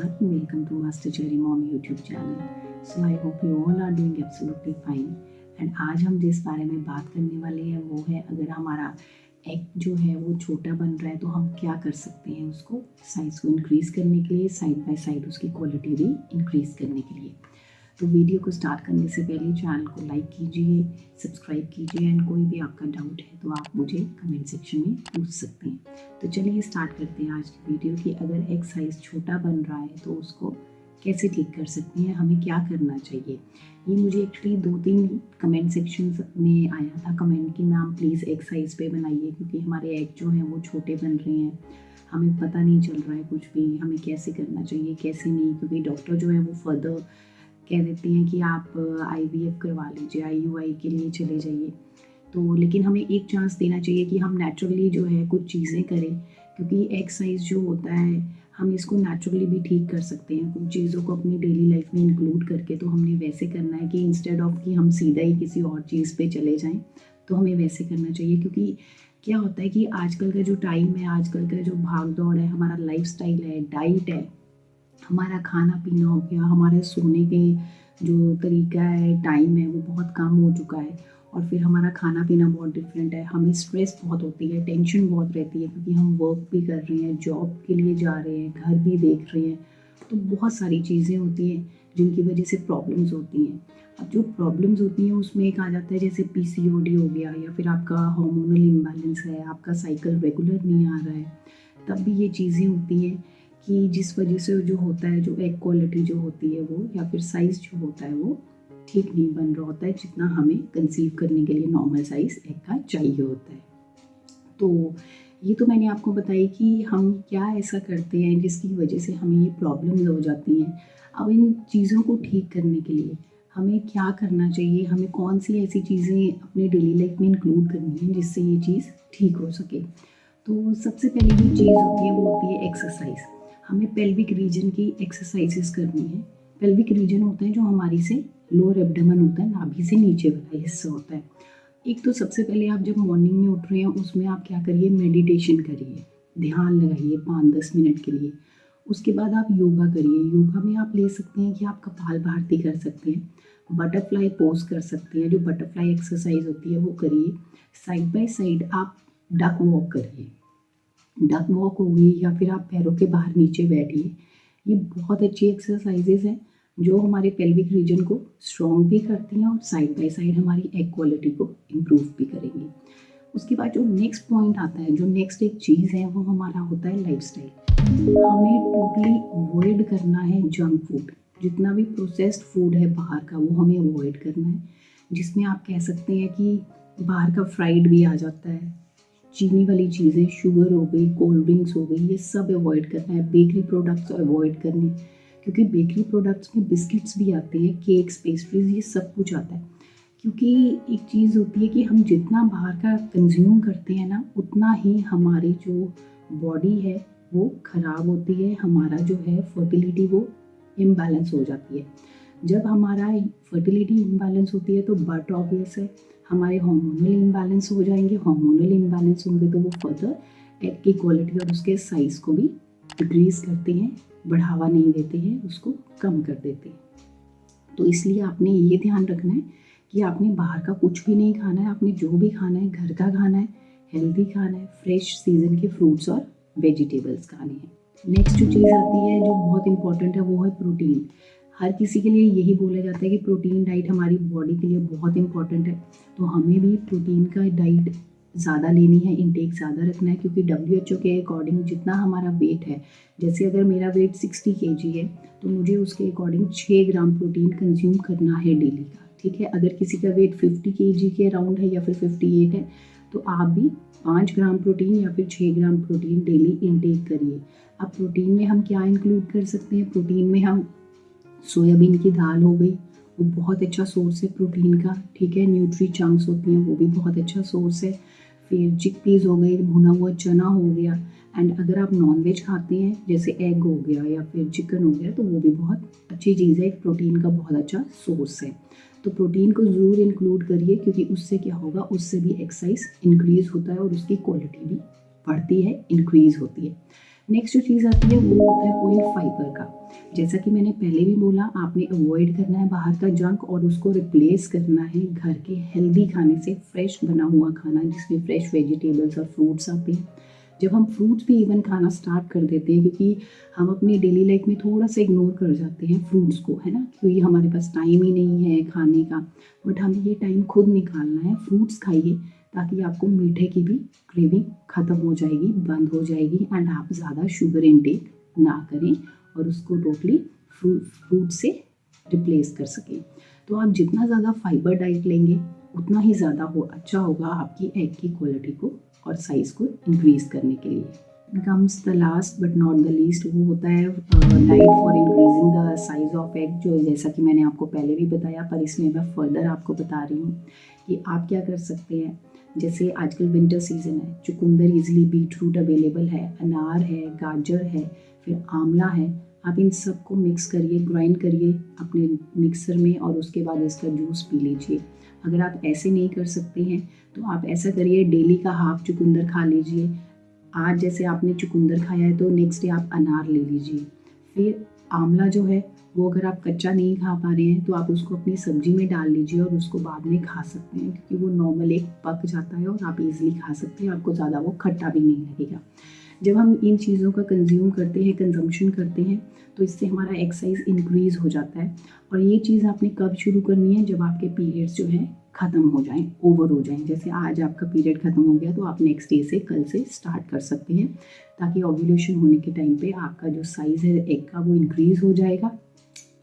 Namaskar and welcome to Master Cherry Mom YouTube channel. So I hope you all are doing absolutely fine. And आज हम जिस बारे में बात करने वाले हैं वो है अगर हमारा एग जो है वो छोटा बन रहा है तो हम क्या कर सकते हैं उसको साइज़ को इंक्रीज़ करने के लिए, साइड बाय साइड उसकी क्वालिटी भी इंक्रीज़ करने के लिए। तो वीडियो को स्टार्ट करने से पहले चैनल को लाइक कीजिए, सब्सक्राइब कीजिए एंड कोई भी आपका डाउट है तो आप मुझे कमेंट सेक्शन में पूछ सकते हैं। तो चलिए स्टार्ट करते हैं आज की वीडियो कि अगर एग साइज़ छोटा बन रहा है तो उसको कैसे ठीक कर सकते हैं, हमें क्या करना चाहिए। ये मुझे एक्चुअली 2-3 कमेंट सेक्शन में आया था कमेंट कि मैम प्लीज़ एग साइज़ पे बनाइए क्योंकि हमारे एग जो हैं वो छोटे बन रहे हैं, हमें पता नहीं चल रहा है कुछ भी, हमें कैसे करना चाहिए कैसे नहीं, क्योंकि डॉक्टर जो है वो फर्दर कह देती हैं कि आप IVF करवा लीजिए, IUI के लिए चले जाइए। तो लेकिन हमें एक चांस देना चाहिए कि हम नेचुरली जो है कुछ चीज़ें करें, क्योंकि एग साइज़ जो होता है हम इसको नेचुरली भी ठीक कर सकते हैं। कुछ चीज़ों को अपनी डेली लाइफ में इंक्लूड करके तो हमने वैसे करना है कि इंस्टेड ऑफ कि हम सीधा ही किसी और चीज़ पे चले जाएं, तो हमें वैसे करना चाहिए। क्योंकि क्या होता है कि आजकल का जो टाइम है, आजकल का जो भाग दौड़ है, हमारा लाइफस्टाइल है, डाइट है, हमारा खाना पीना हो गया, हमारे सोने के जो तरीका है, टाइम है, वो बहुत कम हो चुका है। और फिर हमारा खाना पीना बहुत डिफरेंट है, हमें स्ट्रेस बहुत होती है, टेंशन बहुत रहती है क्योंकि हम वर्क भी कर रहे हैं, जॉब के लिए जा रहे हैं, घर भी देख रहे हैं। तो बहुत सारी चीज़ें होती हैं जिनकी वजह से प्रॉब्लम्स होती हैं। अब जो प्रॉब्लम्स होती हैं उसमें एक आ जाता है जैसे PCOD हो गया, या फिर आपका हार्मोनल इम्बैलेंस है, आपका साइकिल रेगुलर नहीं आ रहा है, तब भी ये चीज़ें होती हैं कि जिस वजह से जो होता है, जो एग क्वालिटी जो होती है वो, या फिर साइज़ जो होता है वो ठीक नहीं बन रहा होता है जितना हमें कंसीव करने के लिए नॉर्मल साइज़ एग का चाहिए होता है। तो ये तो मैंने आपको बताई कि हम क्या ऐसा करते हैं जिसकी वजह से हमें ये प्रॉब्लम्स हो जाती हैं। अब इन चीज़ों को ठीक करने के लिए हमें क्या करना चाहिए, हमें कौन सी ऐसी चीज़ें अपनी डेली लाइफ में इंक्लूड करनी है जिससे ये चीज़ ठीक हो सके। तो सबसे पहले जो चीज़ होती है वो होती है एक्सरसाइज। हमें पेल्विक रीजन की एक्सरसाइजेस करनी है। पेल्विक रीजन होता है जो हमारी से लोअर एब्डोमेन होता है, नाभि से नीचे वाला हिस्सा होता है। एक तो सबसे पहले आप जब मॉर्निंग में उठ रहे हैं उसमें आप क्या करिए, मेडिटेशन करिए, ध्यान लगाइए 5-10 मिनट के लिए। उसके बाद आप योगा करिए। योगा में आप ले सकते हैं कि आप कपालभाति कर सकते हैं, बटरफ्लाई पोज कर सकते हैं, जो बटरफ्लाई एक्सरसाइज होती है वो करिए। साइड बाय साइड आप डक वॉक करिए, डक वॉक हो गई, या फिर आप पैरों के बाहर नीचे बैठिए। ये बहुत अच्छी एक्सरसाइजेज हैं जो हमारे पेल्विक रीजन को स्ट्रॉन्ग भी करती हैं और साइड बाय साइड हमारी एग क्वालिटी को इम्प्रूव भी करेंगी। उसके बाद जो नेक्स्ट पॉइंट आता है, जो नेक्स्ट एक चीज़ है, वो हमारा होता है लाइफस्टाइल। हमें टोटली अवॉइड करना है जंक फूड। जितना भी प्रोसेस्ड फूड है बाहर का वो हमें अवॉइड करना है, जिसमें आप कह सकते हैं कि बाहर का फ्राइड भी आ जाता है, चीनी वाली चीज़ें, शुगर हो गई, कोल्ड ड्रिंक्स हो गई, ये सब अवॉइड करना है। बेकरी प्रोडक्ट्स अवॉइड करने, क्योंकि बेकरी प्रोडक्ट्स में बिस्किट्स भी आते हैं, केक्स, पेस्ट्रीज, ये सब कुछ आता है। क्योंकि एक चीज़ होती है कि हम जितना बाहर का कंज्यूम करते हैं ना, उतना ही हमारी जो बॉडी है वो ख़राब होती है, हमारा जो है फर्टिलिटी वो इम्बैलेंस हो जाती है। जब हमारा फर्टिलिटी इम्बैलेंस होती है तो बट ऑब्वियस है हमारे हार्मोनल इम्बैलेंस हो जाएंगे। हार्मोनल इम्बैलेंस होंगे तो वो फर्दर एग की क्वालिटी और उसके साइज़ को भी डिक्रीज़ करते हैं, बढ़ावा नहीं देते हैं, उसको कम कर देते हैं। तो इसलिए आपने ये ध्यान रखना है कि आपने बाहर का कुछ भी नहीं खाना है, आपने जो भी खाना है घर का खाना है, हेल्दी खाना है, फ्रेश सीजन के फ्रूट्स और वेजिटेबल्स खाने हैं। नेक्स्ट जो चीज़ आती है जो बहुत इंपॉर्टेंट है वो है प्रोटीन। हर किसी के लिए यही बोला जाता है कि प्रोटीन डाइट हमारी बॉडी के लिए बहुत इंपॉर्टेंट है, तो हमें भी प्रोटीन का डाइट ज़्यादा लेनी है, इनटेक ज़्यादा रखना है। क्योंकि WHO के अकॉर्डिंग जितना हमारा वेट है, जैसे अगर मेरा वेट 60 kg है तो मुझे उसके अकॉर्डिंग 6 ग्राम प्रोटीन कंज्यूम करना है डेली का, ठीक है। अगर किसी का वेट 50 kg के अराउंड है या फिर 58 है तो आप भी 5 ग्राम प्रोटीन या फिर 6 ग्राम प्रोटीन डेली इनटेक करिए। अब प्रोटीन में हम क्या इंक्लूड कर सकते हैं, प्रोटीन में हम सोयाबीन की दाल हो गई, वो बहुत अच्छा सोर्स है प्रोटीन का, ठीक है। न्यूट्री चंक्स होती हैं वो भी बहुत अच्छा सोर्स है। फिर चिकपीस हो गई, भुना हुआ चना हो गया। एंड अगर आप नॉनवेज खाते हैं जैसे एग हो गया या फिर चिकन हो गया तो वो भी बहुत अच्छी चीज़ है, एक प्रोटीन का बहुत अच्छा सोर्स है। तो प्रोटीन को ज़रूर इंक्लूड करिए, क्योंकि उससे क्या होगा, उससे भी एक्साइज इंक्रीज़ होता है और उसकी क्वालिटी भी बढ़ती है, इंक्रीज़ होती है। नेक्स्ट जो चीज़ आती है वो होता है पॉइंट फाइबर का। जैसा कि मैंने पहले भी बोला, आपने अवॉइड करना है बाहर का जंक और उसको रिप्लेस करना है घर के हेल्दी खाने से, फ्रेश बना हुआ खाना जिसमें फ्रेश वेजिटेबल्स और फ्रूट्स आते हैं। जब हम फ्रूट्स भी इवन खाना स्टार्ट कर देते हैं, क्योंकि हम अपनी डेली लाइफ में थोड़ा सा इग्नोर कर जाते हैं फ्रूट्स को, है ना, क्योंकि हमारे पास टाइम ही नहीं है खाने का, बट हमें ये टाइम खुद निकालना है। फ्रूट्स खाइए ताकि आपको मीठे की भी क्रेविंग ख़त्म हो जाएगी, बंद हो जाएगी, एंड आप ज़्यादा शुगर इनटेक ना करें और उसको टोटली फ्रूट से रिप्लेस कर सकें। तो आप जितना ज़्यादा फाइबर डाइट लेंगे उतना ही ज़्यादा अच्छा होगा आपकी एग की क्वालिटी को और साइज़ को इंक्रीज़ करने के लिए। Comes the last but not the least, वो होता है diet for increasing the size of egg, जो जैसा कि मैंने आपको पहले भी बताया, पर इसमें मैं फर्दर आपको बता रही हूँ कि आप क्या कर सकते हैं। जैसे आजकल विंटर सीजन है, चुकंदर इजीली, बीटरूट अवेलेबल है, अनार है, गाजर है, फिर आंवला है। आप इन सबको मिक्स करिए, ग्राइंड करिए अपने मिक्सर में और उसके बाद इसका जूस पी लीजिए। अगर आप ऐसे नहीं कर सकते हैं तो आप ऐसा करिए, डेली का हाफ चुकंदर खा लीजिए। आज जैसे आपने चुकंदर खाया है तो नेक्स्ट डे आप अनार ले लीजिए। फिर आंवला जो है वो अगर आप कच्चा नहीं खा पा रहे हैं तो आप उसको अपनी सब्जी में डाल लीजिए और उसको बाद में खा सकते हैं, क्योंकि वो नॉर्मल पक जाता है और आप इजीली खा सकते हैं, आपको ज़्यादा वो खट्टा भी नहीं लगेगा। जब हम इन चीज़ों का कंज्यूम करते हैं, कंजम्पशन करते हैं, तो इससे हमारा एक्सरसाइज इंक्रीज़ हो जाता है। और ये चीज़ आपने कब शुरू करनी है, जब आपके पीरियड्स जो हैं ख़त्म हो जाएं, ओवर हो जाएं। जैसे आज आपका पीरियड ख़त्म हो गया तो आप नेक्स्ट डे से, कल से स्टार्ट कर सकते हैं, ताकि ओव्यूलेशन होने के टाइम पे आपका जो साइज़ है एग का वो इंक्रीज़ हो जाएगा।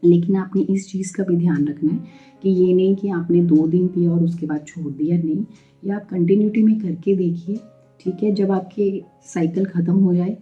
लेकिन आपने इस चीज़ का भी ध्यान रखना है कि ये नहीं कि आपने 2 दिन पिया और उसके बाद छोड़ दिया, नहीं, ये आप कंटिन्यूटी में करके देखिए, ठीक है। जब आपके साइकिल ख़त्म हो जाए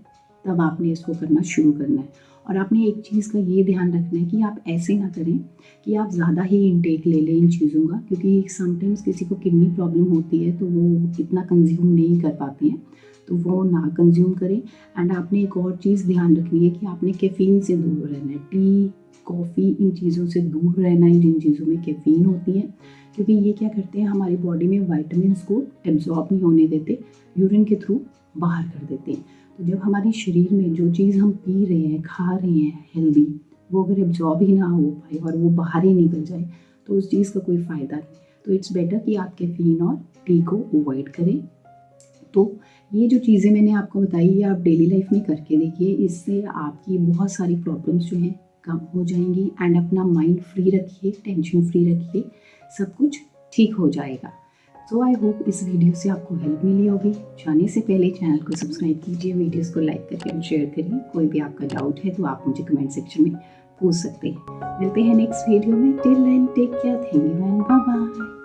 तब आपने इसको करना शुरू करना है। और आपने एक चीज़ का ये ध्यान रखना है कि आप ऐसे ना करें कि आप ज़्यादा ही इनटेक ले लें इन चीज़ों का, क्योंकि समटाइम्स किसी को किडनी प्रॉब्लम होती है तो वो इतना कंज्यूम नहीं कर पाते हैं, तो वो ना कंज्यूम करें। एंड आपने एक और चीज़ ध्यान रखनी है कि आपने कैफ़ीन से दूर रहना है, टी, कॉफ़ी, इन चीज़ों से दूर रहना है जिन चीज़ों में कैफ़ीन होती है, क्योंकि ये क्या करते हैं, हमारी बॉडी में वाइटामिन्स को एब्जॉर्ब नहीं होने देते, यूरिन के थ्रू बाहर कर देते हैं। तो जब हमारे शरीर में जो चीज़ हम पी रहे हैं, खा रहे हैं हेल्दी, वो अगर एब्जॉर्ब ही ना हो पाए और वो बाहर ही निकल जाए तो उस चीज़ का कोई फ़ायदा नहीं। तो इट्स बेटर कि आप कैफ़ीन और टी को अवॉइड करें। तो ये जो चीज़ें मैंने आपको बताई, ये आप डेली लाइफ में करके देखिए, इससे आपकी बहुत सारी प्रॉब्लम्स जो हैं कम हो जाएंगी। एंड अपना माइंड फ्री रखिए, टेंशन फ्री रखिए, सब कुछ ठीक हो जाएगा। तो आई होप इस वीडियो से आपको हेल्प मिली होगी। जाने से पहले चैनल को सब्सक्राइब कीजिए, वीडियोस को लाइक करके एंड शेयर करिए। कोई भी आपका डाउट है तो आप मुझे कमेंट सेक्शन में पूछ सकते हैं। मिलते हैं नेक्स्ट वीडियो में। Till then take care, thank you and bye bye.